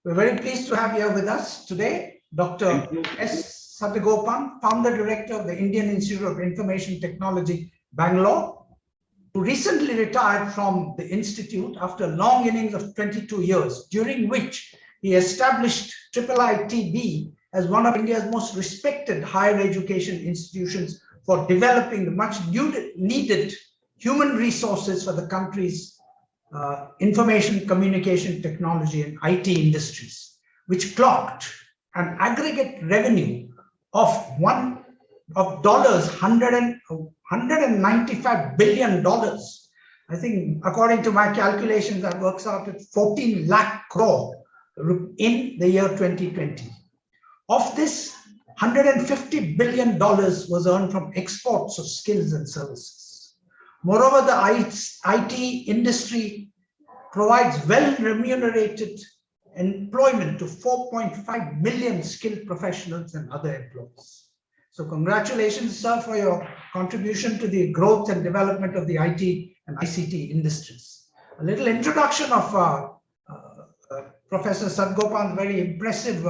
We're very pleased to have here with us today Dr. S. Satyagopan, Founder Director of the Indian Institute of Information Technology, Bangalore, who recently retired from the Institute after a long innings of 22 years, during which he established IIITB as one of India's most respected higher education institutions for developing the much needed human resources for the country's information, communication technology and IT industries, which clocked an aggregate revenue of $195 billion. I think according to my calculations, that works out at 14 lakh crore in the year 2020. Of this, $150 billion was earned from exports of skills and services. Moreover, the IT industry provides well-remunerated employment to 4.5 million skilled professionals and other employees. So congratulations, sir, for your contribution to the growth and development of the IT and ICT industries. A little introduction of Professor Satyagopan's very impressive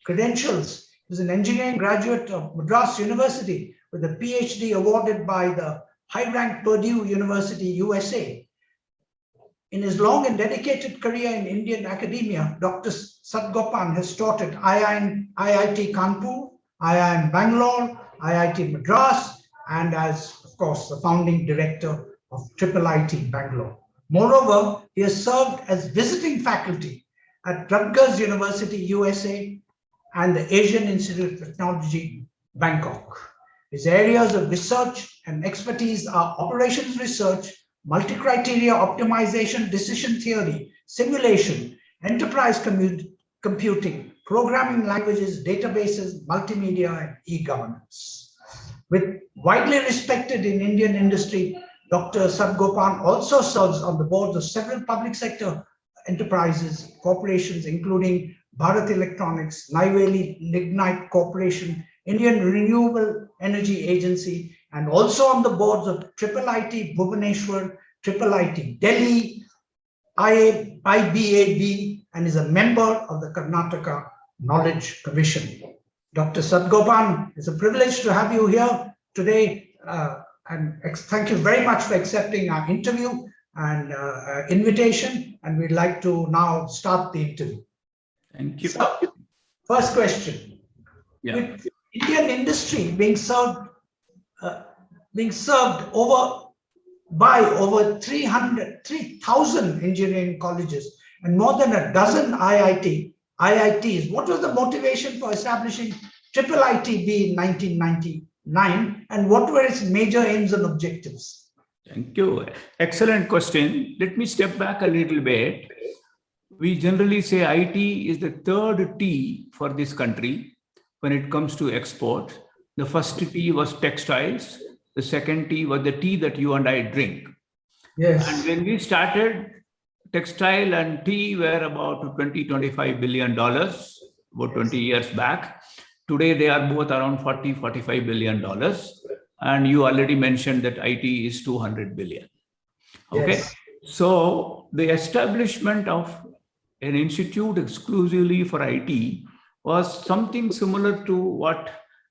credentials. He was an engineering graduate of Madras University with a PhD awarded by the high-ranked Purdue University, USA. In his long and dedicated career in Indian academia, Dr. Satyagopan has taught at IIT Kanpur, IIM Bangalore, IIT Madras, and as, of course, the founding director of IIIT Bangalore. Moreover, he has served as visiting faculty at Rutgers University, USA, and the Asian Institute of Technology, Bangkok. His areas of research and expertise are operations research, multi-criteria optimization, decision theory, simulation, enterprise computing, programming languages, databases, multimedia, and e-governance. With widely respected in Indian industry, Dr. Satyagopan also serves on the boards of several public sector enterprises, corporations, including Bharat Electronics, Neyveli Lignite Corporation, Indian Renewable Energy Agency, and also on the boards of IIIT Bhubaneswar, IIIT Delhi, IBAB, and is a member of the Karnataka Knowledge Commission. Dr. Satyagopan, it's a privilege to have you here today, and thank you very much for accepting our interview and invitation, and we'd like to now start the interview. Thank you. So, first question. Yeah. With Indian industry being served by over 3,000 engineering colleges and more than a dozen IITs, what was the motivation for establishing IIITB in 1999, and what were its major aims and objectives? Thank you. Excellent question. Let me step back a little bit. We generally say IT is the third T for this country when it comes to export. The first T was textiles. The second T was the tea that you and I drink. Yes. And when we started, textile and tea were about $20–25 billion, about 20 years back. Today, they are both around $40–45 billion. And you already mentioned that IT is $200 billion. Okay. Yes. So the establishment of an institute exclusively for IT was something similar to what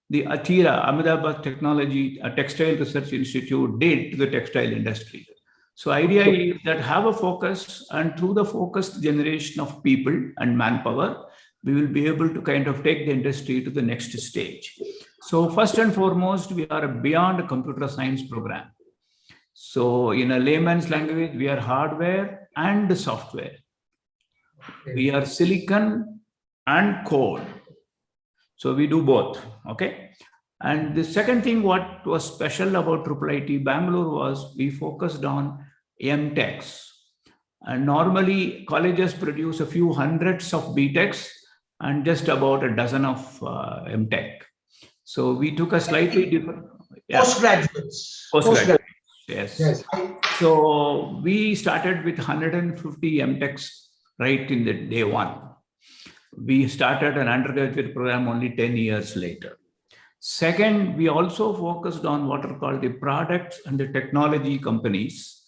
the ATIRA, Ahmedabad Textile Research Institute, did to the textile industry. So idea is that have a focus, and through the focused generation of people and manpower, we will be able to kind of take the industry to the next stage. So first and foremost, we are beyond a computer science program. So in a layman's language, we are hardware and software. We are silicon and code. So we do both, okay? And the second thing, what was special about IIIT Bangalore was we focused on MTechs. And normally colleges produce a few hundreds of BTechs and just about a dozen of MTech. So we took a slightly different... Postgraduates. Postgraduates, yes. So we started with 150 MTechs right in the day one. We started an undergraduate program only 10 years later. Second, we also focused on what are called the products and the technology companies,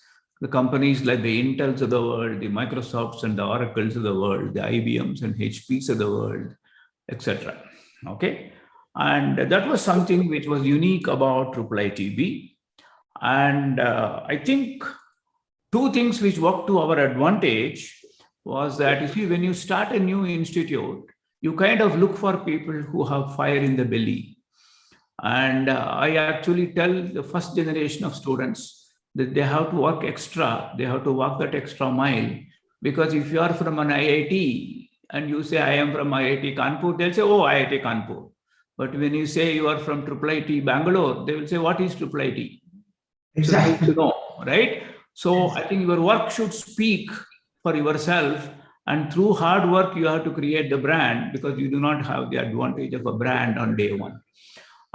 the companies like the Intels of the world, the Microsofts and the Oracles of the world, the IBMs and HPs of the world, etc. Okay. And that was something which was unique about IIITB. And I think two things which worked to our advantage was that, you see, when you start a new institute, you kind of look for people who have fire in the belly. And I actually tell the first generation of students that they have to work extra, they have to walk that extra mile. Because if you are from an IIT and you say, I am from IIT Kanpur, they'll say, oh, IIT Kanpur. But when you say you are from IIIT Bangalore, they will say, what is IIIT? Exactly. So you know, right? So I think your work should speak for yourself, and through hard work, you have to create the brand, because you do not have the advantage of a brand on day one.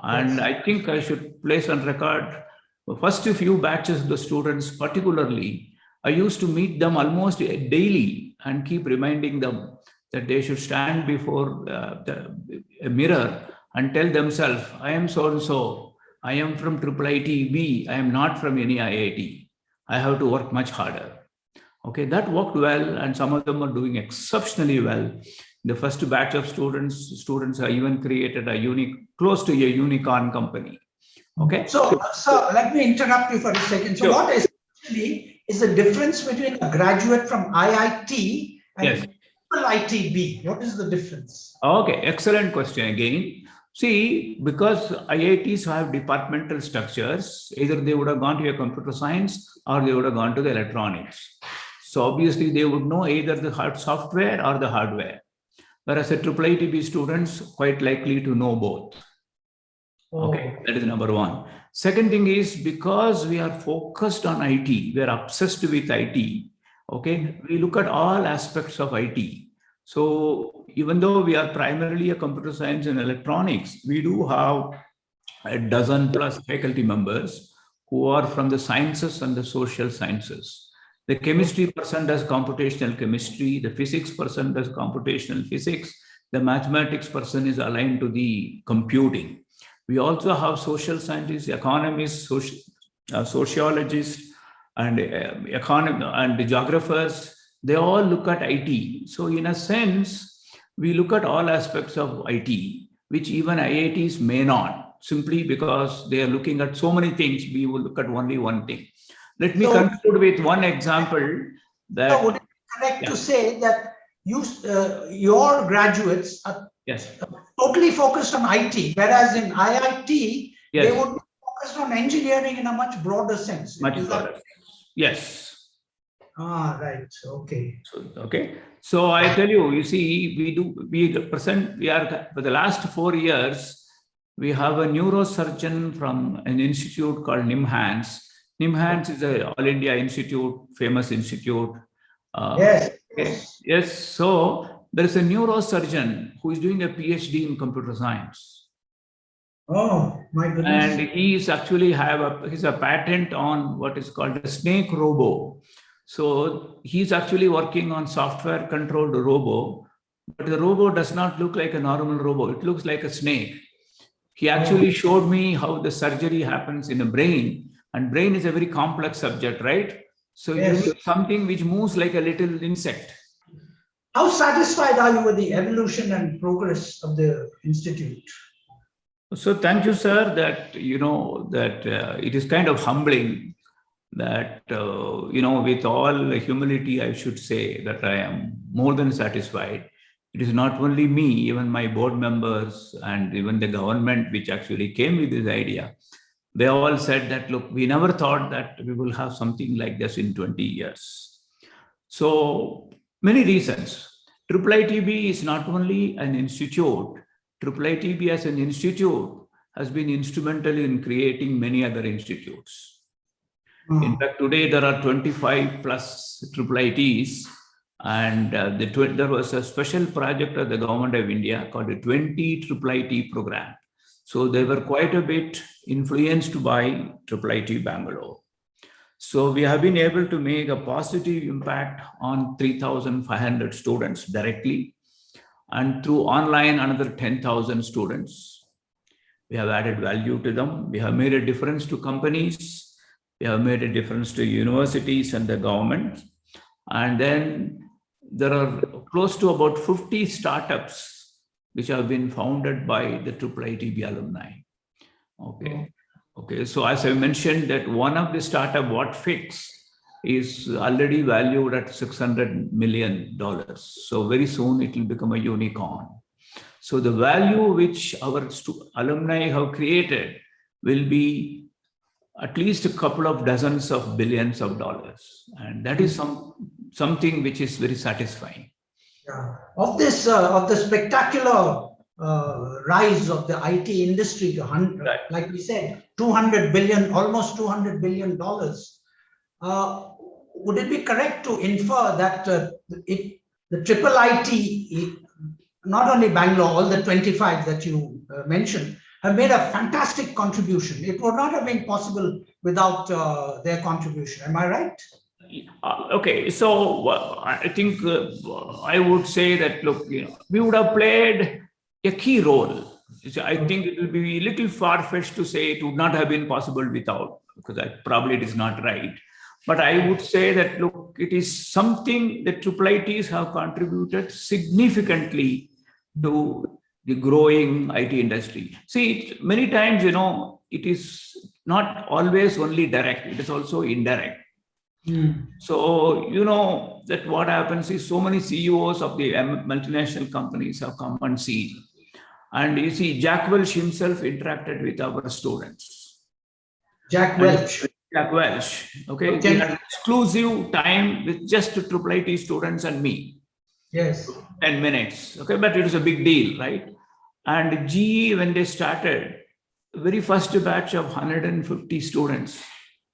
And Yes. I think I should place on record the first few batches of the students, particularly, I used to meet them almost daily and keep reminding them that they should stand before a mirror and tell themselves, I am so-and-so, I am from IIITB, I am not from any IIT. I have to work much harder. Okay, that worked well, and some of them are doing exceptionally well. The first batch of students have even created a close to a unicorn company. Okay. So let me interrupt you for a second. So Sure. what essentially is the difference between a graduate from IIT and Yes. IITB? What is the difference? Okay, excellent question again. See, because IITs have departmental structures, either they would have gone to a computer science or they would have gone to the electronics. So obviously they would know either the software or the hardware. Whereas a IIITB students quite likely to know both. Okay, that is number one. Second thing is, because we are focused on IT, we are obsessed with IT. Okay, we look at all aspects of IT. So even though we are primarily a computer science and electronics, we do have a dozen plus faculty members who are from the sciences and the social sciences. The chemistry person does computational chemistry, the physics person does computational physics, the mathematics person is aligned to the computing. We also have social scientists, economists, sociologists, and and geographers. They all look at IT. So in a sense, we look at all aspects of IT, which even IITs may not, simply because they are looking at so many things. We will look at only one thing. Let me conclude with one example. That would it be correct to say that your graduates are totally focused on IT, whereas in IIT, they would be focused on engineering in a much broader sense. Much broader. Yes. Right. Okay. So I tell you, you see, we are for the last 4 years, we have a neurosurgeon from an institute called NIMHANS. NIMHANS is a All India Institute, famous institute. Yes. So there is a neurosurgeon who is doing a PhD in computer science. Oh my goodness! And he's actually he's a patent on what is called a snake robo. So he's actually working on software controlled robo, but the robo does not look like a normal robo. It looks like a snake. He actually showed me how the surgery happens in the brain. And brain is a very complex subject, right? So you need something which moves like a little insect. How satisfied are you with the evolution and progress of the institute? So thank you, sir, that, it is kind of humbling that, with all humility, I should say that I am more than satisfied. It is not only me, even my board members and even the government, which actually came with this idea. They all said that, look, we never thought that we will have something like this in 20 years. So many reasons. IIITB is not only an institute. IIITB as an institute has been instrumental in creating many other institutes. In fact, today there are 25 plus IIITs, and there was a special project of the government of India called the 20 IIIT program. So they were quite a bit influenced by IIIT Bangalore. So we have been able to make a positive impact on 3,500 students directly, and through online another 10,000 students. We have added value to them. We have made a difference to companies. We have made a difference to universities and the government. And then there are close to about 50 startups which have been founded by the IIITB alumni. Okay. Okay. So as I mentioned, that one of the startup, WhatFix, is already valued at $600 million. So very soon it will become a unicorn. So the value which our alumni have created will be at least a couple of dozens of billions of dollars. And that is something which is very satisfying. Yeah. Of the spectacular rise of the IT industry to Right. like we said, 200 billion, almost $200 billion. Would it be correct to infer that the triple IT, not only Bangalore, all the 25 that you mentioned, have made a fantastic contribution? It would not have been possible without their contribution. Am I right? Okay, so I think I would say that, look, we would have played a key role. I think it will be a little far-fetched to say it would not have been possible without, because probably it is not right. But I would say that, look, it is something that IIITs have contributed significantly to the growing IT industry. See, many times, it is not always only direct, it is also indirect. So, that what happens is so many CEOs of the multinational companies have come and seen. And you see, Jack Welch himself interacted with our students. Jack Welch. Okay. We had exclusive time with just IIIT students and me. Yes. 10 minutes. Okay. But it was a big deal, right? And GE, when they started, very first batch of 150 students,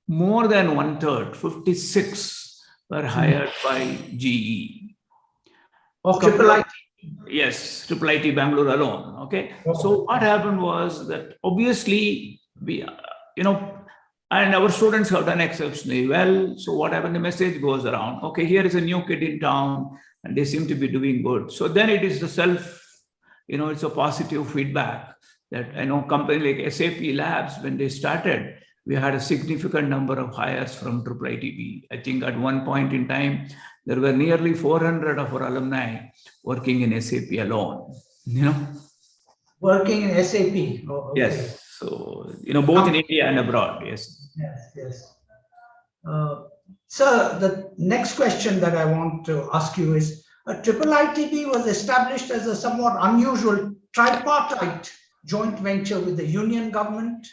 more than 1/3, 56 were hired by GE. Of IIIT. Yes, IIIT Bangalore alone. Okay. So what happened was that obviously we, and our students have done exceptionally well. So what happened? The message goes around. Okay, here is a new kid in town, and they seem to be doing good. So then it is the it's a positive feedback that company like SAP Labs, when they started, we had a significant number of hires from IIITB. I think at one point in time, there were nearly 400 of our alumni working in SAP alone, Working in SAP. Oh, okay. Yes. So, both in India and abroad. Yes. Yes. Sir, the next question that I want to ask you is, IIITB was established as a somewhat unusual tripartite joint venture with the Union Government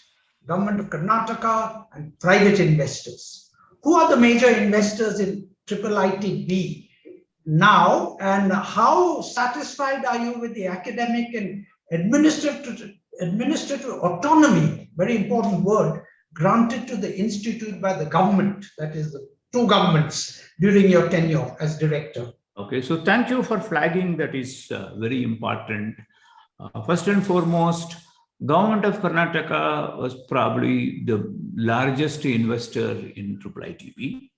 of Karnataka, and private investors. Who are the major investors in IIITB now, and how satisfied are you with the academic and administrative autonomy, very important word, granted to the institute by the government, that is the two governments, during your tenure as director? Okay, so thank you for flagging. That is very important. First and foremost, Government of Karnataka was probably the largest investor in IIITB,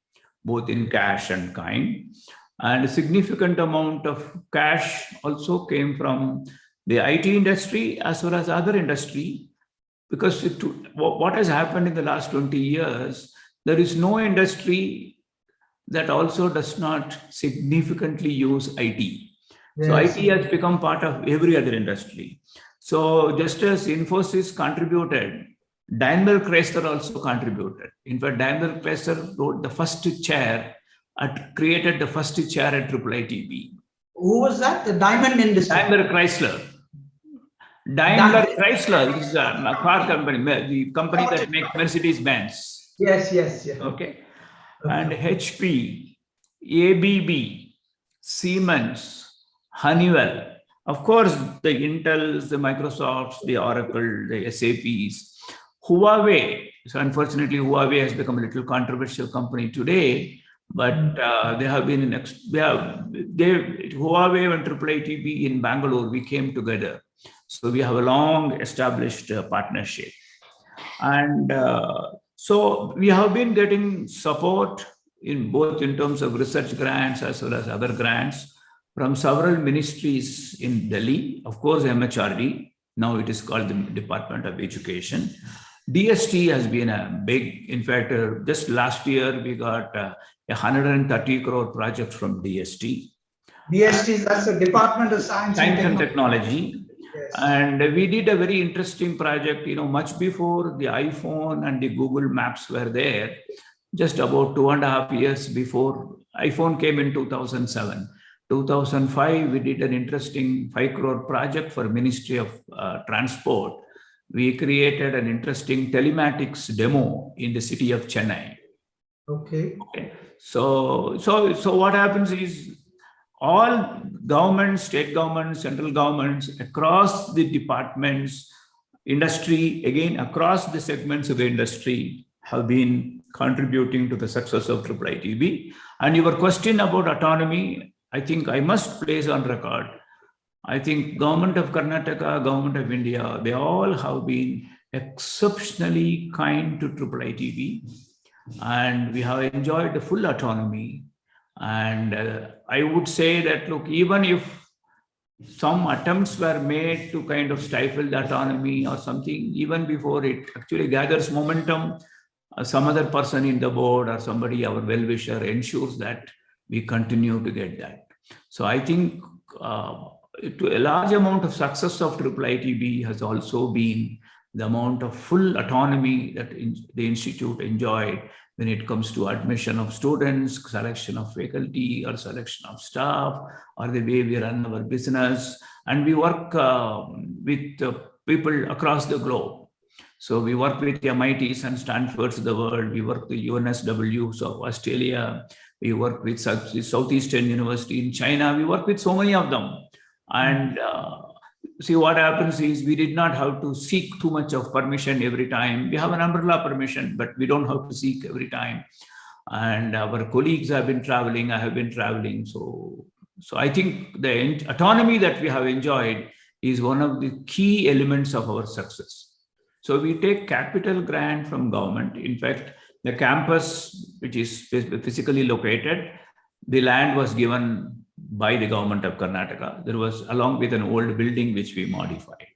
both in cash and kind. And a significant amount of cash also came from the IT industry as well as other industry, because what has happened in the last 20 years, there is no industry that also does not significantly use IT. Yes. So IT has become part of every other industry. So just as Infosys contributed, Daimler Chrysler also contributed. In fact, Daimler Chrysler wrote the first chair, created the first chair at IIITB. Who was that? The diamond industry? Daimler Chrysler. Daimler Chrysler is a car company, the company that makes Mercedes-Benz. Yes. Okay. And HP, ABB, Siemens, Honeywell. Of course, the Intels, the Microsofts, the Oracle, the SAPs, Huawei. So unfortunately, Huawei has become a little controversial company today, but they have been Huawei and IIITB in Bangalore, we came together. So we have a long established partnership. And so we have been getting support in both in terms of research grants as well as other grants from several ministries in Delhi, of course, MHRD, now it is called the Department of Education, DST has been a big, in fact, just last year we got 130 crore project from DST. DST, that's the Department of Science and Technology. Yes. And we did a very interesting project, much before the iPhone and the Google Maps were there, just about 2.5 years before iPhone came in 2007. 2005, we did an interesting 5 crore project for Ministry of Transport. We created an interesting telematics demo in the city of Chennai. Okay. So what happens is all governments, state governments, central governments, across the departments, industry, again, across the segments of the industry have been contributing to the success of IIITB. And your question about autonomy, I think I must place on record. I think Government of Karnataka, Government of India, they all have been exceptionally kind to IIITB, and we have enjoyed the full autonomy. And I would say that, look, even if some attempts were made to kind of stifle the autonomy or something, even before it actually gathers momentum, some other person in the board or somebody, our well-wisher, ensures that we continue to get that. So I think to a large amount of success of IIITB has also been the amount of full autonomy that the institute enjoyed when it comes to admission of students, selection of faculty, or selection of staff, or the way we run our business. And we work with people across the globe. So we work with the MITs and Stanfords of the world. We work with the UNSWs of Australia. We work with Southeastern University in China. We work with so many of them. And see, what happens is we did not have to seek too much of permission every time. We have an umbrella permission, but we don't have to seek every time. And our colleagues have been traveling, I have been traveling. So I think the autonomy that we have enjoyed is one of the key elements of our success. So we take capital grant from government. In fact, the campus, which is physically located, the land was given by the Government of Karnataka. There was, along with an old building which we modified.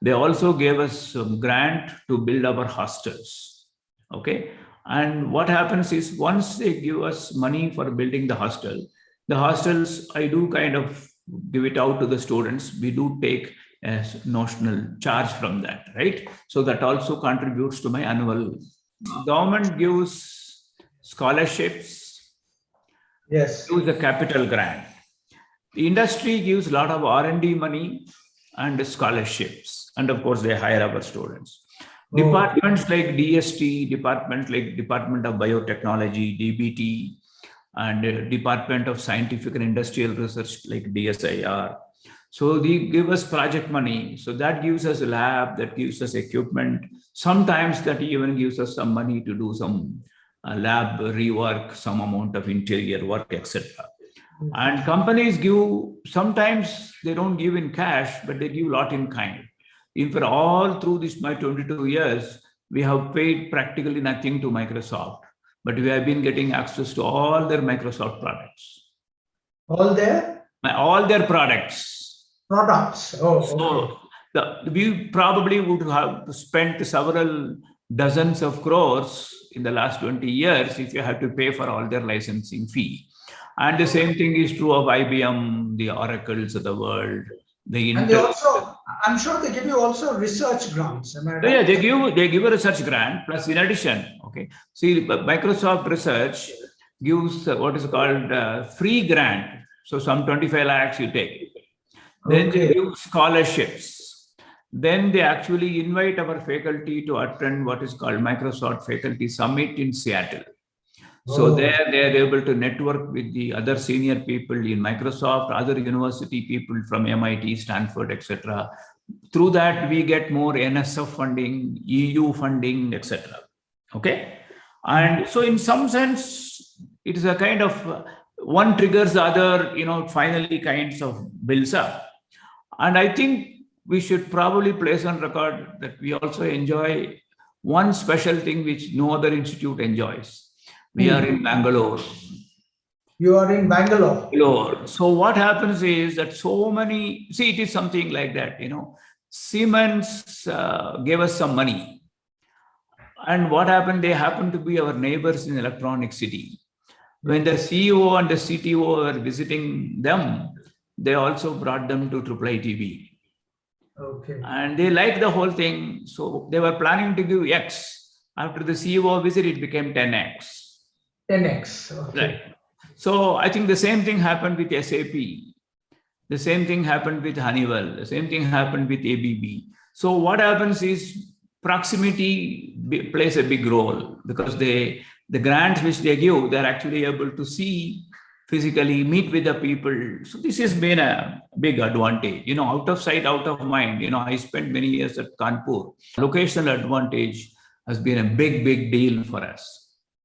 They also gave us some grant to build our hostels. Okay. And what happens is, once they give us money for building the hostels, I do kind of give it out to the students. We do take a notional charge from that, right? So that also contributes to my annual. Government gives scholarships. Yes. Gives the capital grant. The industry gives a lot of R&D money and scholarships. And of course, they hire our students. Departments like DST, departments like Department of Biotechnology, DBT, and Department of Scientific and Industrial Research like DSIR. So they give us project money. So that gives us a lab, that gives us equipment. Sometimes that even gives us some money to do some lab rework, some amount of interior work, etc. And companies give, sometimes they don't give in cash, but they give a lot in kind. In fact, all through this, my 22 years, we have paid practically nothing to Microsoft, but we have been getting access to all their Microsoft products. All their? All their products. Products. Oh, so we probably would have spent several dozens of crores in the last 20 years if you have to pay for all their licensing fee. And the same thing is true of IBM, the Oracles of the world. And they also, I'm sure they give you also research grants. Am I right? Yeah, they give a research grant, plus in addition, okay. See, Microsoft Research gives what is called free grant. So some 25 lakhs you take. Then they give scholarships. Then they actually invite our faculty to attend what is called Microsoft Faculty Summit in Seattle. So there they are able to network with the other senior people in Microsoft, other university people from MIT, Stanford, etc. Through that, we get more NSF funding, EU funding, etc. Okay. And so in some sense, it is a kind of one triggers the other, finally kinds of builds up. And I think we should probably place on record that we also enjoy one special thing which no other institute enjoys. We are in Bangalore. You are in Bangalore. So what happens is that so many, see, it is something like that, Siemens gave us some money. And what happened? They happened to be our neighbors in Electronic City. When the CEO and the CTO were visiting them, they also brought them to IIITB. Okay. And they liked the whole thing. So they were planning to give X. After the CEO visit, it became 10X. 10X. Okay. Right. So I think the same thing happened with SAP. The same thing happened with Honeywell. The same thing happened with ABB. So what happens is proximity plays a big role, because the grants which they give, they're actually able to see physically, meet with the people. So this has been a big advantage. Out of sight, out of mind. I spent many years at Kanpur. Locational advantage has been a big, big deal for us.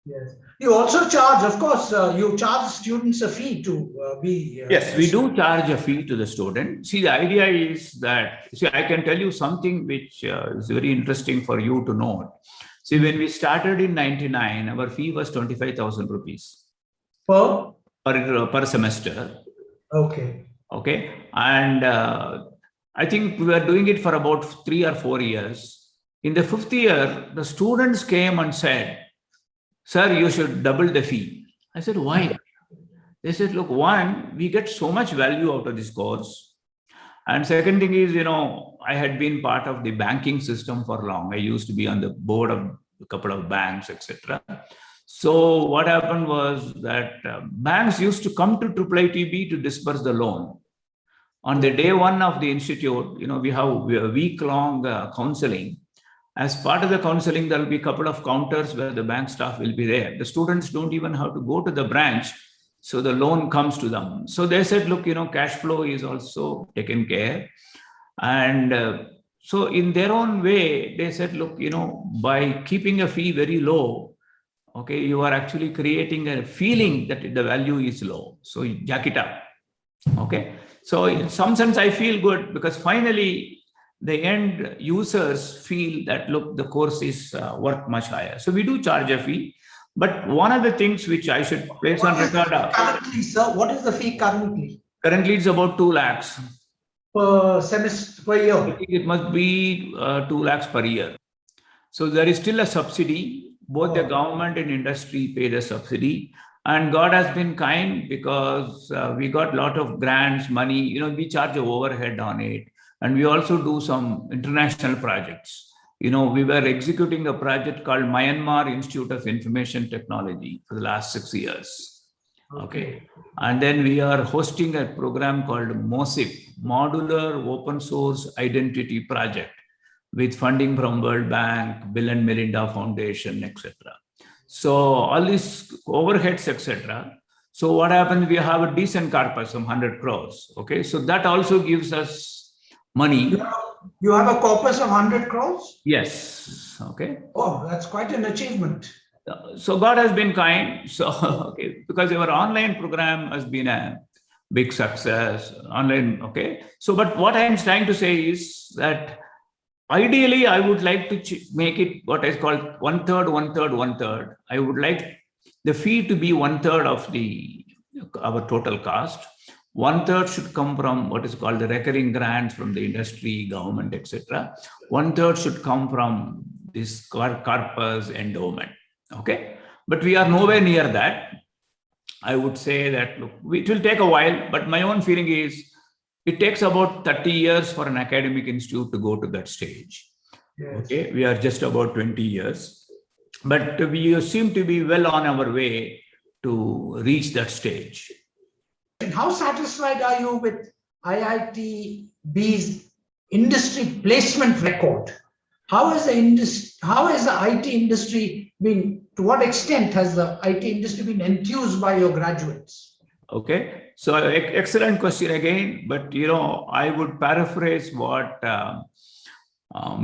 Yes. You also charge, of course, you charge students a fee to be. Yes, we do charge a fee to the student. See, the idea is that, I can tell you something which is very interesting for you to know. See, when we started in 99, our fee was 25,000 rupees per semester. Okay. Okay. And I think we were doing it for about 3 or 4 years. In the 5th year, the students came and said, "Sir, you should double the fee." I said, "Why?" They said, "Look, one, we get so much value out of this course. And second thing is, I had been part of the banking system for long. I used to be on the board of a couple of banks, etc. So what happened was that banks used to come to IIITB to disburse the loan. On the day one of the institute, we have a week-long counseling. As part of the counseling, there will be a couple of counters where the bank staff will be there. The students don't even have to go to the branch, so the loan comes to them. So they said, "Look, cash flow is also taken care." And so in their own way, they said, "Look, by keeping a fee very low, okay, you are actually creating a feeling that the value is low. So you jack it up." Okay. So in some sense, I feel good, because finally, the end users feel that, look, the course is worth much higher. So we do charge a fee. But one of the things which I should place on record. Currently, sir, what is the fee currently? Currently, it's about 2 lakhs. Per semester, per year? I think it must be 2 lakhs per year. So there is still a subsidy. Both the government and industry pay the subsidy. And God has been kind, because we got a lot of grants, money. We charge an overhead on it. And we also do some international projects. We were executing a project called Myanmar Institute of Information Technology for the last 6 years. Okay. And then we are hosting a program called MOSIP, Modular Open Source Identity Project, with funding from World Bank, Bill and Melinda Foundation, etc. So all these overheads, etc. So what happens? We have a decent corpus, some 100 crores. Okay. So that also gives us money. You have a corpus of 100 crores? Yes. Okay. Oh, that's quite an achievement. So God has been kind. So, okay, because our online program has been a big success. Online, okay. So, but what I'm trying to say is that ideally, I would like to make it what is called 1/3, 1/3, 1/3. I would like the fee to be 1/3 of our total cost. 1/3 should come from what is called the recurring grants from the industry, government, etc. 1/3 should come from this corpus endowment. Okay, but we are nowhere near that. I would say that, look, it will take a while, but my own feeling is it takes about 30 years for an academic institute to go to that stage. Yes. Okay, we are just about 20 years, but we seem to be well on our way to reach that stage. And how satisfied are you with IITB's industry placement record? How has the IT industry been, to what extent has the IT industry been enthused by your graduates? Okay, so excellent question again, but I would paraphrase what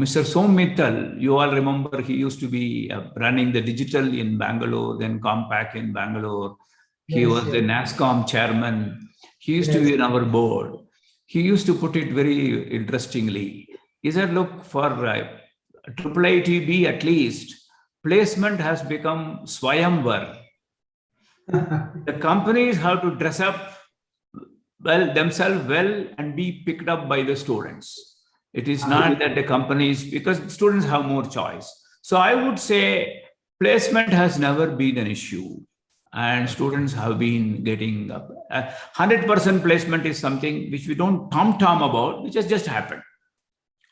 Mr. Som Mittal, you all remember, he used to be running the digital in Bangalore, then Compaq in Bangalore. He was the NASSCOM chairman. He used to be in our board. He used to put it very interestingly. He said, look, for IIITB at least, placement has become Swayamvar. The companies have to dress up themselves well and be picked up by the students. It is not that the companies, because students have more choice. So I would say placement has never been an issue, and students have been getting 100% placement is something which we don't tom about, which has just happened.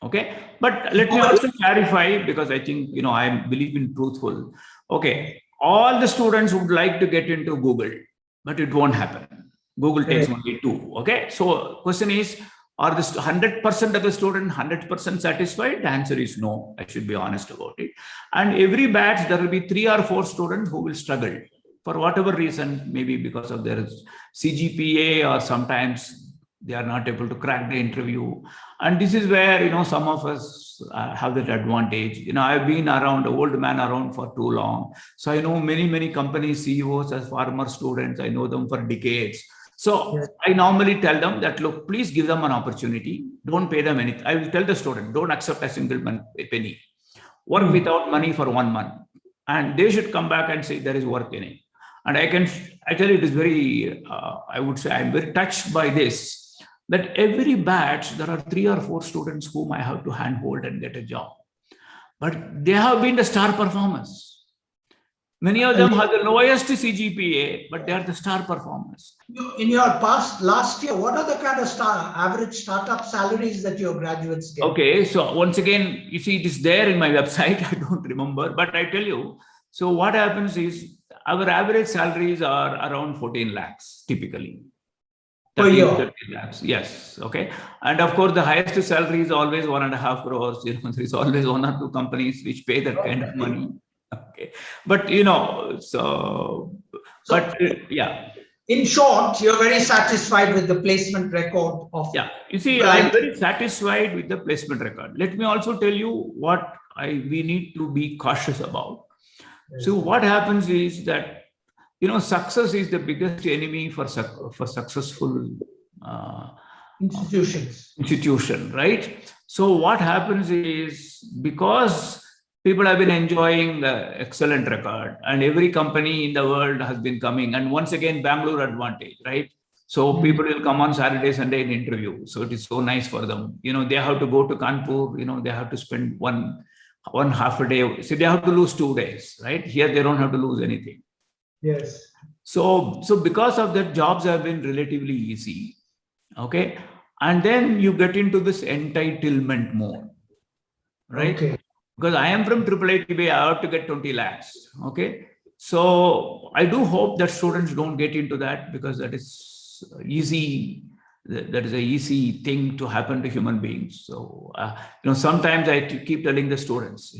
Okay, but let me also clarify, because I think, I believe in truthful. Okay, all the students would like to get into Google, but it won't happen. Google takes only 2. Okay, so question is, are this 100% of the student 100% satisfied? The answer is no. I should be honest about it. And every batch, there will be 3 or 4 students who will struggle for whatever reason, maybe because of their CGPA, or sometimes they are not able to crack the interview. And this is where, some of us have that advantage. I've been around, an old man around for too long. So I know many, many company CEOs as former students. I know them for decades. So I normally tell them that, look, please give them an opportunity. Don't pay them anything. I will tell the student, don't accept a single penny. Work without money for 1 month. And they should come back and say there is work in it. And I tell you, it is very, I would say I'm very touched by this, that every batch, there are 3 or 4 students whom I have to handhold and get a job. But they have been the star performers. Many of them have the lowest CGPA, but they are the star performers. In your last year, what are the kind of average startup salaries that your graduates get? Okay, so once again, you see, it is there in my website. I don't remember, but I tell you. So what happens is, our average salaries are around 14 lakhs typically. Per year? 13 lakhs, yes. Okay. And of course, the highest salary is always 1.5 crores. There is always 1 or 2 companies which pay that kind of money. Okay. But, yeah. In short, you're very satisfied with the placement record of. Yeah. You see, I'm very satisfied with the placement record. Let me also tell you what we need to be cautious about. So what happens is that, success is the biggest enemy for successful institution, right? So what happens is, because people have been enjoying the excellent record, and every company in the world has been coming, and once again, Bangalore advantage, right? So people will come on Saturday, Sunday in interview. So it is so nice for them. They have to go to Kanpur, they have to spend one half a day. So they have to lose 2 days, right? Here, they don't have to lose anything. Yes. So because of that, jobs have been relatively easy. Okay. And then you get into this entitlement mode, right? Okay. Because I am from IIIT, I have to get 20 lakhs. Okay. So I do hope that students don't get into that, because that is easy. That is an easy thing to happen to human beings. So, sometimes I keep telling the students,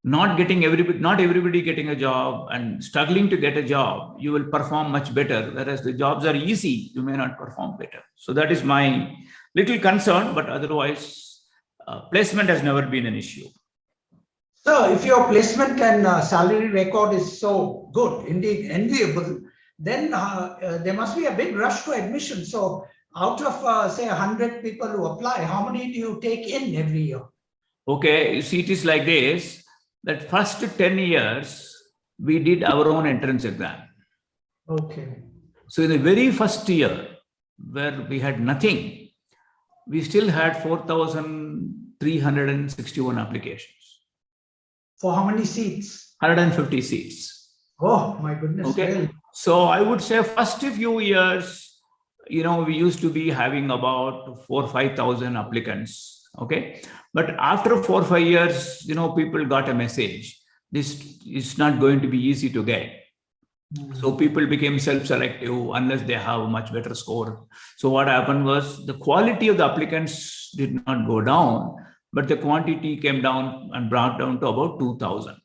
not everybody getting a job and struggling to get a job, you will perform much better. Whereas the jobs are easy, you may not perform better. So that is my little concern, but otherwise, placement has never been an issue. So if your placement and salary record is so good, indeed enviable, then there must be a big rush to admission. So out of, say, 100 people who apply, how many do you take in every year? Okay, you see, it is like this, that first 10 years, we did our own entrance exam. Okay. So in the very first year, where we had nothing, we still had 4,361 applications. For how many seats? 150 seats. Oh, my goodness. Okay. Really? So I would say first few years, we used to be having about 4,000 or 5,000 applicants. Okay. But after 4 or 5 years, people got a message. This is not going to be easy to get. So people became self-selective unless they have a much better score. So what happened was, the quality of the applicants did not go down, but the quantity came down and brought down to about 2,000.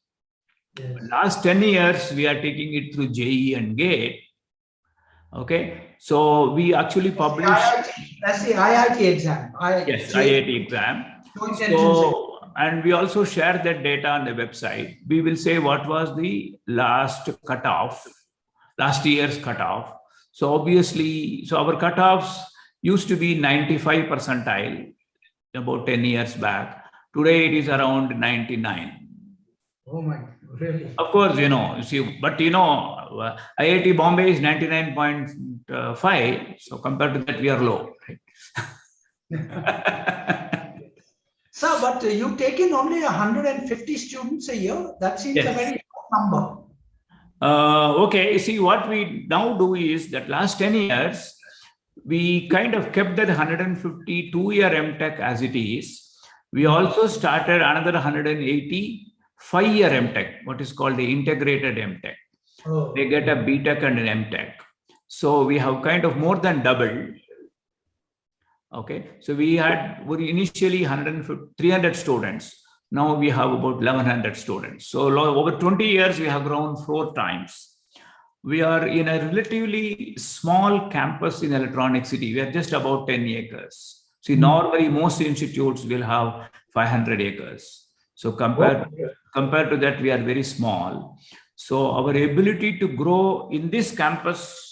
Yes. Last 10 years, we are taking it through JEE and GATE. Okay. So we actually published. That's the IIT exam. Yes, IIT exam. So, and we also share that data on the website. We will say what was the last year's cutoff. So obviously, our cutoffs used to be 95 percentile about 10 years back. Today it is around 99. Oh my, really? Of course, but IIT Bombay is 99.5. So compared to that, we are low, right? Sir, but you take in only 150 students a year. That seems a Yes. very low number. Okay, see, what we now do is that last 10 years, we kind of kept that 150 2-year MTech as it is. We also started another 180 5-year MTech, what is called the integrated MTech. Oh. They get a BTech and an MTech. So we have kind of more than doubled. Okay, so we initially 300 students. Now we have about 1,100 students. So over 20 years, we have grown 4 times. We are in a relatively small campus in Electronic City. We are just about 10 acres. See, normally most institutes will have 500 acres. So compared to that, we are very small. So our ability to grow in this campus,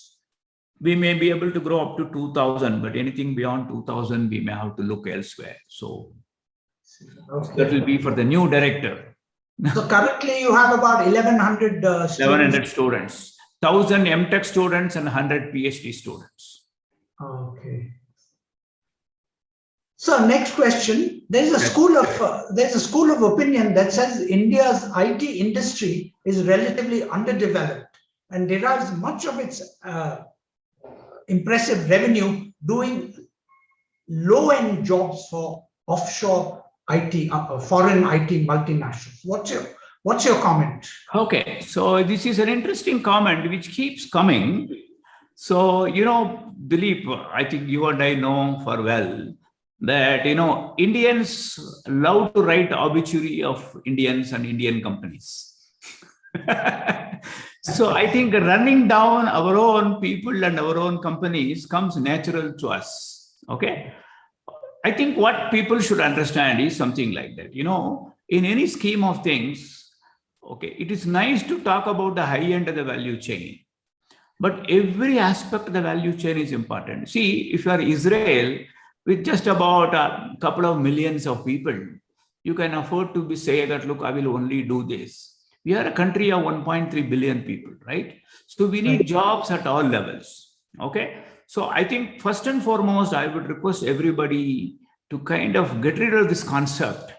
we may be able to grow up to 2,000, but anything beyond 2,000, we may have to look elsewhere. So that will be for the new director. So currently you have about 1,100 students. 1,100 students, 1,000 MTech students and 100 PhD students. Okay. So next question, there's a school of opinion that says India's IT industry is relatively underdeveloped and derives much of its impressive revenue doing low-end jobs for offshore IT, foreign IT multinationals. What's your comment? Okay, so this is an interesting comment which keeps coming. So, Dilip, I think you and I know for well that, Indians love to write obituary of Indians and Indian companies. So I think running down our own people and our own companies comes natural to us. Okay. I think what people should understand is something like that. In any scheme of things, okay, it is nice to talk about the high end of the value chain, but every aspect of the value chain is important. See, if you are Israel with just about a couple of millions of people, you can afford to say that, look, I will only do this. We are a country of 1.3 billion people, right? So we need jobs at all levels. Okay. So I think first and foremost, I would request everybody to kind of get rid of this concept,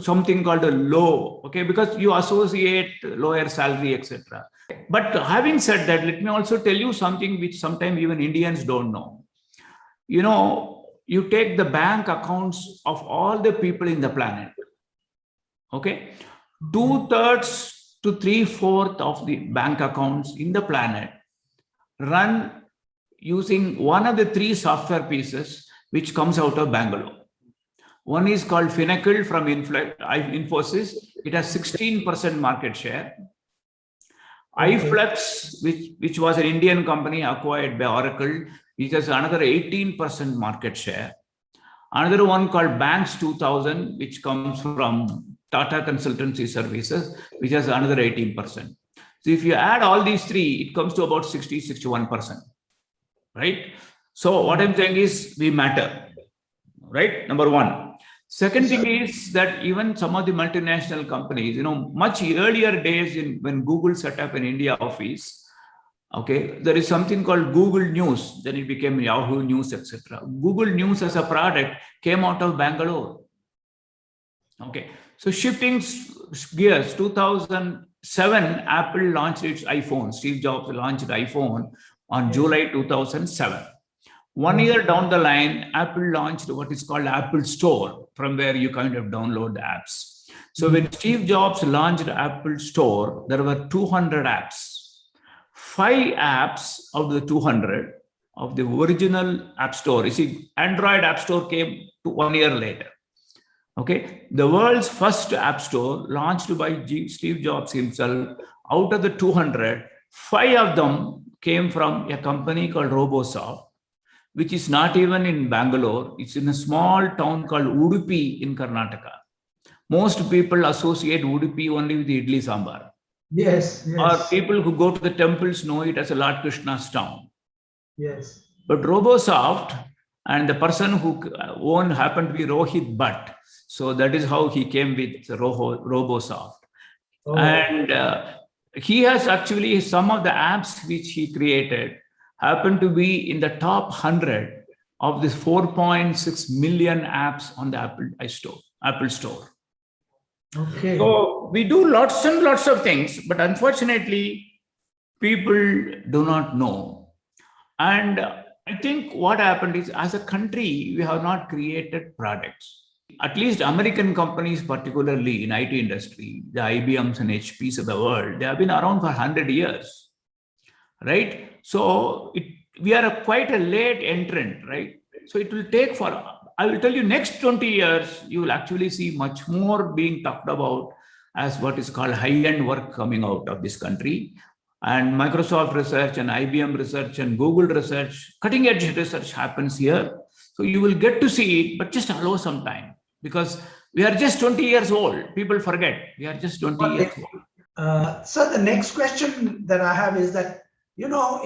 something called a low, okay, because you associate lower salary, etc. But having said that, let me also tell you something which sometimes even Indians don't know. You take the bank accounts of all the people in the planet. Okay, 2/3 to 3/4 of the bank accounts in the planet run using one of the 3 software pieces which comes out of Bangalore. One is called Finacle from Infosys. It has 16% market share. iFlux, which was an Indian company acquired by Oracle, which has another 18% market share. Another one called Banks 2000, which comes from Tata Consultancy Services, which has another 18%. So if you add all these 3, it comes to about 60-61%, right? So what I'm saying is we matter, right? Number one. Second thing is that even some of the multinational companies, much earlier days when Google set up an India office, okay, there is something called Google News. Then it became Yahoo News, etc. Google News as a product came out of Bangalore. Okay, so shifting gears, 2007, Apple launched its iPhone. Steve Jobs launched iPhone on July 2007. 1 year down the line, Apple launched what is called Apple Store, from where you kind of download the apps. So when Steve Jobs launched Apple Store, there were 200 apps. 5 apps out of the 200 of the original App Store. You see, Android App Store came 1 year later. Okay, the world's first App Store launched by Steve Jobs himself. Out of the 200, 5 of them came from a company called RoboSoft, which is not even in Bangalore. It's in a small town called Udupi in Karnataka. Most people associate Udupi only with the Idli Sambar. Yes. Or people who go to the temples know it as a Lord Krishna's town. Yes. But RoboSoft, and the person who owned happened to be Rohit Bhatt. So that is how he came with RoboSoft. Oh. And he has actually some of the apps which he created happen to be in the top 100 of this 4.6 million apps on the Apple Store. Okay. So we do lots and lots of things, but unfortunately, people do not know. And I think what happened is, as a country, we have not created products. At least American companies, particularly in IT industry, the IBMs and HPs of the world, they have been around for 100 years, right? So we are quite a late entrant, right? So it will take I will tell you, next 20 years, you will actually see much more being talked about as what is called high-end work coming out of this country. And Microsoft research and IBM research and Google research, cutting edge research happens here. So you will get to see it, but just allow some time, because we are just 20 years old. People forget we are just 20 years old. So the next question that I have is that, you know,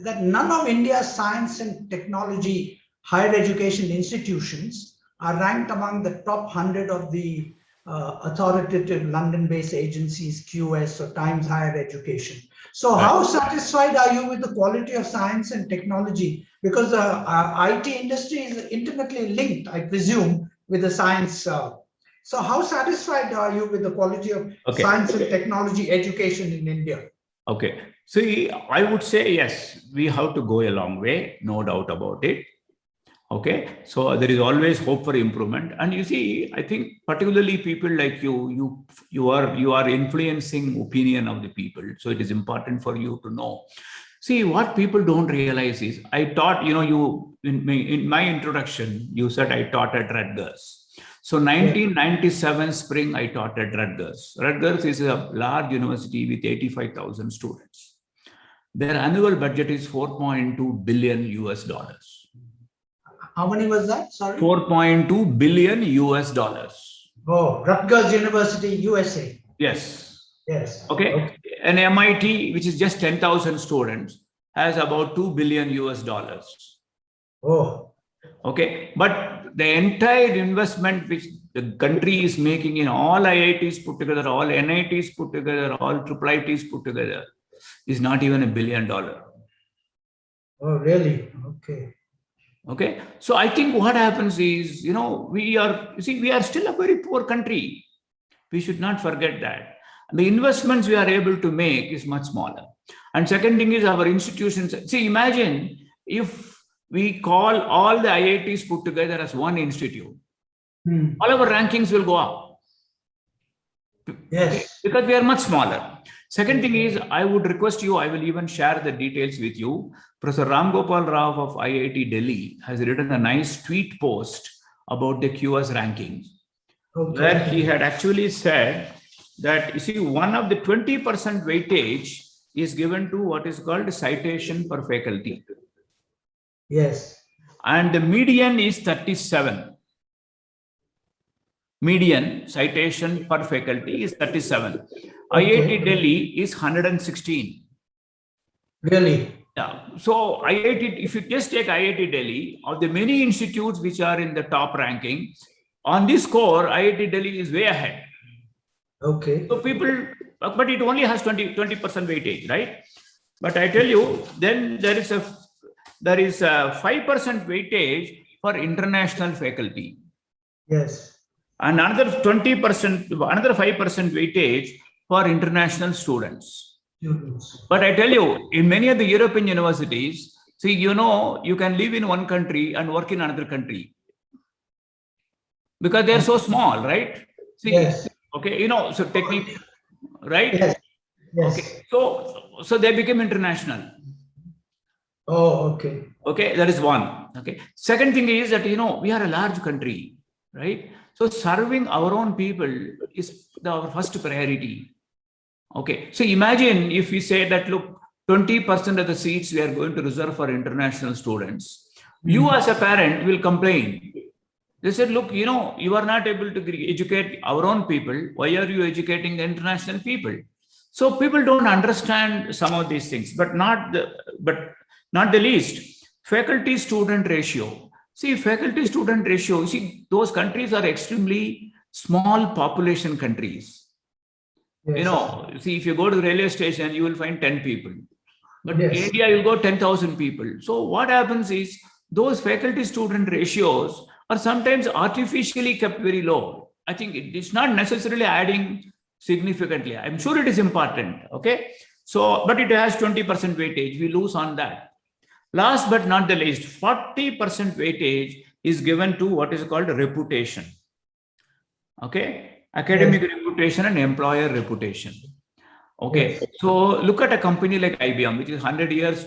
that none of India's science and technology higher education institutions are ranked among the top 100 of the authoritative London-based agencies, QS or Times Higher Education. So how satisfied are you with the quality of science and technology? Because the IT industry is intimately linked, I presume, with the science. So how satisfied are you with the quality of science and technology education in India? Okay. See, I would say, yes, we have to go a long way, no doubt about it. Okay, so there is always hope for improvement. And you see, I think particularly people like you are influencing opinion of the people. So it is important for you to know. See, what people don't realize is, I taught, you know, in my introduction, you said I taught at Rutgers. So 1997 spring, I taught at Rutgers. Rutgers is a large university with 85,000 students. Their annual budget is $4.2 billion US. How many was that? Sorry. 4.2 billion US dollars. Oh, Rutgers University, USA. Yes. Yes. Okay. And MIT, which is just 10,000 students, has about 2 billion US dollars. Oh. Okay. But the entire investment which the country is making in all IITs put together, all NITs put together, all IIITs put together, is not even $1 billion. Oh, really? Okay. Okay, so I think what happens is, you know, we are still a very poor country. We should not forget that. The investments we are able to make is much smaller. And second thing is our institutions. See, imagine if we call all the IITs put together as one institute, all our rankings will go up. Yes. Because we are much smaller. Second thing is, I would request you, I will even share the details with you. Professor Ram Gopal Rao of IIT Delhi has written a nice tweet post about the QS rankings, where he had actually said that, you see, one of the 20% weightage is given to what is called citation per faculty. Yes. And the median is 37. Median citation per faculty is 37. IIT Delhi is 116. Really? Yeah. So IIT, if you just take IIT Delhi, of the many institutes which are in the top ranking, on this score, IIT Delhi is way ahead. Okay. So people, but it only has 20% weightage, right? But I tell you, then there is a 5% weightage for international faculty. Yes. And another 20%, another 5% weightage for international students. But I tell you, in many of the European universities, see, you know, you can live in one country and work in another country because they're so small, right? See, yes. Okay, you know, so technically, right? Yes. Yes. Okay, so they become international. Oh, okay. Okay, that is one. Okay. Second thing is that, you know, we are a large country, right? So serving our own people is our first priority. Okay. So imagine if we say that, look, 20% of the seats we are going to reserve for international students. You as a parent will complain. They said, look, you know, you are not able to educate our own people. Why are you educating the international people? So people don't understand some of these things, but not the least, faculty-student ratio. See, faculty-student ratio, see, those countries are extremely small population countries. Yes. You know, see, if you go to the railway station, you will find 10 people. But in India, you'll go 10,000 people. So what happens is, those faculty-student ratios are sometimes artificially kept very low. I think it's not necessarily adding significantly. I'm sure it is important, okay? So, but it has 20% weightage. We lose on that. Last but not the least, 40% weightage is given to what is called reputation. Okay, academic reputation and employer reputation. Okay, so look at a company like IBM, which is 100 years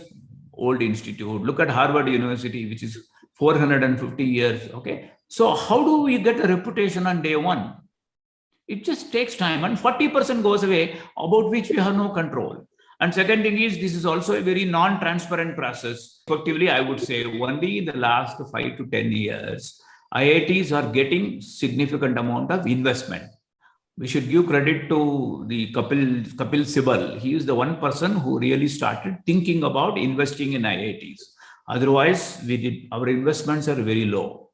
old institute. Look at Harvard University, which is 450 years. Okay, so how do we get a reputation on day one? It just takes time, and 40% goes away, about which we have no control. And second thing is, this is also a very non-transparent process. Effectively, I would say only in the last 5 to 10 years, IITs are getting significant amount of investment. We should give credit to the Kapil Sibal. He is the one person who really started thinking about investing in IITs. Otherwise, our investments are very low.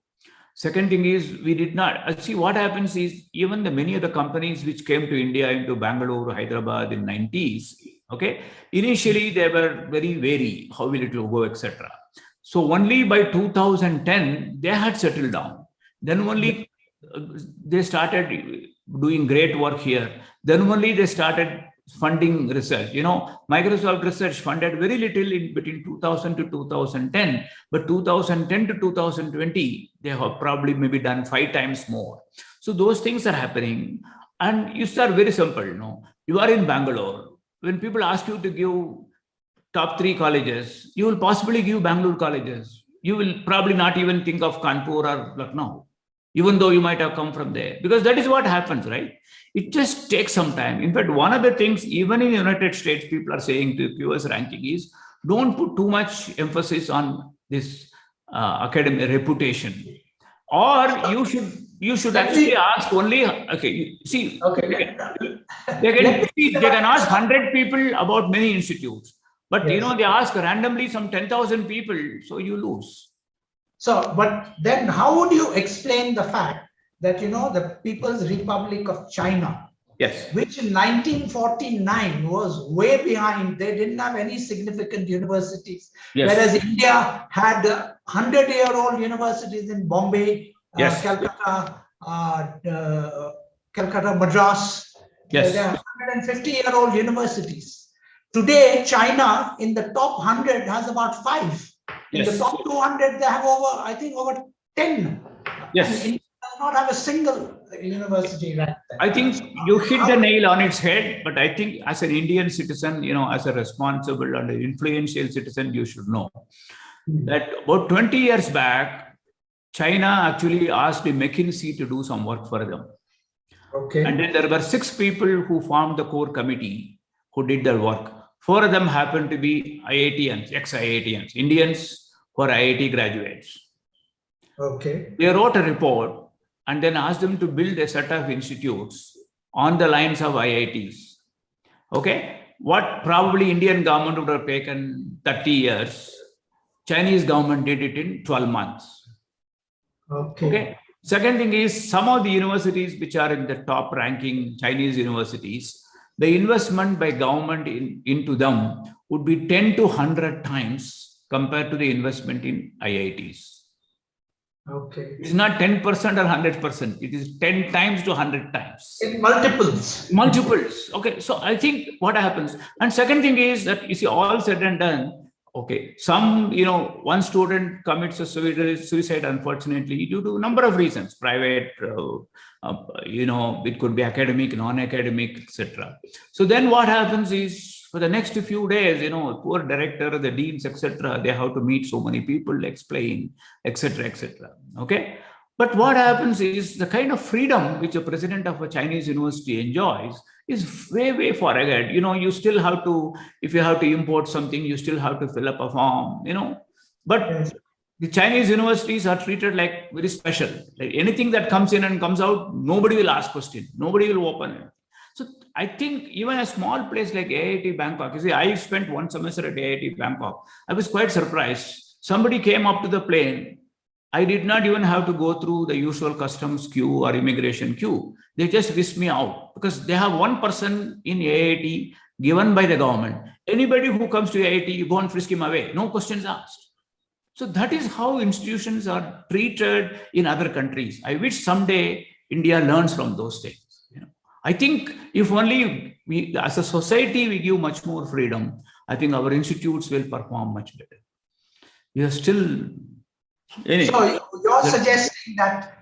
Second thing is, we did not see what happens is, even many of the companies which came to India, into Bangalore, Hyderabad in 90s, okay, initially they were very wary, how will it go, etc. So only by 2010, they had settled down. Then only they started doing great work here. Then only they started funding research. You know, Microsoft Research funded very little in between 2000 to 2010, but 2010 to 2020, they have probably maybe done 5 times more. So those things are happening. And you start very simple, you know, you are in Bangalore. When people ask you to give top 3 colleges, you will possibly give Bangalore colleges. You will probably not even think of Kanpur or Lucknow, even though you might have come from there, because that is what happens, right? It just takes some time. In fact, one of the things, even in the United States, people are saying to QS ranking is, don't put too much emphasis on this academic reputation. Or you should actually ask only, okay, see, they can ask 100 people about many institutes, but you know, they ask randomly some 10,000 people, so you lose. So, but then how would you explain the fact that, you know, the People's Republic of China, yes, which in 1949 was way behind, they didn't have any significant universities, yes, whereas India had 100-year-old universities in Bombay, yes, Calcutta, Madras. yes, There are 150-year-old universities. Today, China in the top 100 has about 5. In the top 200, they have over, I think, over 10. Yes. India does not have a single university right there. I think you hit the nail on its head, but I think as an Indian citizen, you know, as a responsible and an influential citizen, you should know that about 20 years back, China actually asked McKinsey to do some work for them. Okay. And then there were 6 people who formed the core committee who did their work. 4 of them happened to be IITians, ex-IITians, Indians who are IIT graduates. Okay. They wrote a report and then asked them to build a set of institutes on the lines of IITs. Okay. What probably Indian government would have taken 30 years, Chinese government did it in 12 months. Okay. Okay. Second thing is, some of the universities which are in the top ranking Chinese universities, the investment by government into them would be 10 to 100 times compared to the investment in IITs. Okay. It's not 10% or 100%. It is 10 times to 100 times. In multiples. Multiples. Okay. So I think what happens. And second thing is that, you see, all said and done, okay, some, you know, one student commits a suicide, unfortunately, due to a number of reasons, private, you know, it could be academic, non-academic, etc. So then what happens is, for the next few days, you know, poor director, the deans, etc., they have to meet so many people, explain, etc., etc. Okay. But what happens is, the kind of freedom which a president of a Chinese university enjoys is way, way far ahead. You know, you still have to, if you have to import something, you still have to fill up a form, you know. But the Chinese universities are treated like very special. Like anything that comes in and comes out, nobody will ask question. Nobody will open it. So I think even a small place like IIT Bangkok, you see, I spent 1 semester at IIT Bangkok. I was quite surprised. Somebody came up to the plane. I did not even have to go through the usual customs queue or immigration queue. They just whisked me out because they have one person in IIT given by the government. Anybody who comes to IIT, you go and frisk him away. No questions asked. So that is how institutions are treated in other countries. I wish someday India learns from those things. I think if only we, as a society, we give much more freedom, I think our institutes will perform much better. We are still. Anyway. So you're suggesting that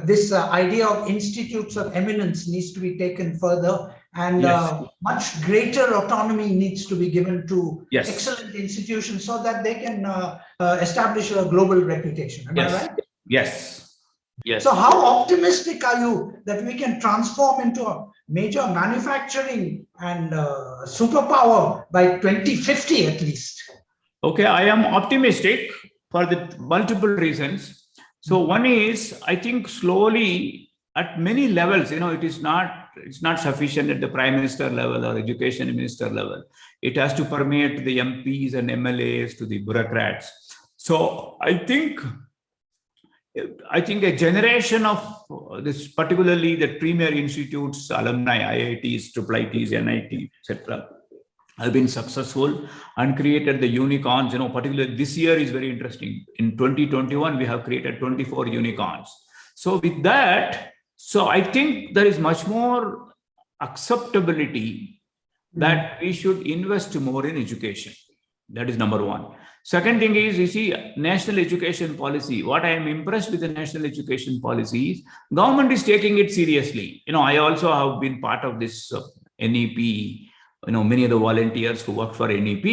this idea of institutes of eminence needs to be taken further, and Yes. much greater autonomy needs to be given to Yes. excellent institutions so that they can establish a global reputation. Am I Yes. right? Yes. Yes. So how optimistic are you that we can transform into a major manufacturing and superpower by 2050 at least? Okay, I am optimistic for the multiple reasons. So one is, I think slowly at many levels, it's not sufficient at the prime minister level or education minister level. It has to permeate to the MPs and MLAs, to the bureaucrats. So I think a generation of this, particularly the premier institutes, alumni, IITs, IIITs, NIT, etc., have been successful and created the unicorns. Particularly this year is very interesting. In 2021, we have created 24 unicorns. So with that, I think there is much more acceptability that we should invest more in education. That is number one. Second thing is, you see, national education policy. What I am impressed with the national education policy is government is taking it seriously. I also have been part of this NEP, many of the volunteers who work for NEP.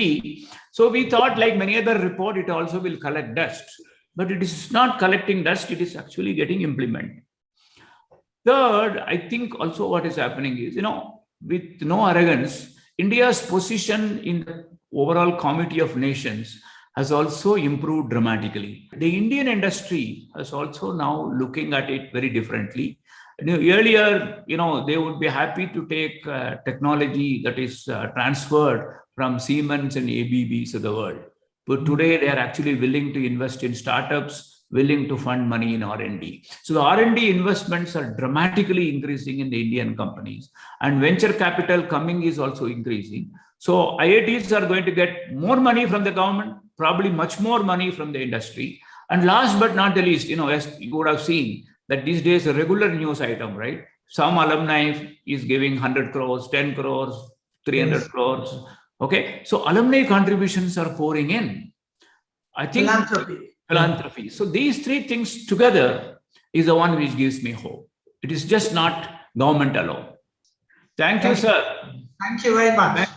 So we thought, like many other report, it also will collect dust. But it is not collecting dust, it is actually getting implemented. Third, I think also what is happening is, with no arrogance, India's position in the overall committee of nations has also improved dramatically. The Indian industry is also now looking at it very differently. Earlier, they would be happy to take technology that is transferred from Siemens and ABBs of the world. But today, they are actually willing to invest in startups, willing to fund money in R&D. So the R&D investments are dramatically increasing in the Indian companies, and venture capital coming is also increasing. So IITs are going to get more money from the government, probably much more money from the industry. And last but not the least, as you would have seen, that these days a regular news item, right? Some alumni is giving 100 crores, 10 crores, 300 crores. Okay, so alumni contributions are pouring in. I think philanthropy. So these three things together is the one which gives me hope. It is just not government alone. Thank you, sir. Thank you very much.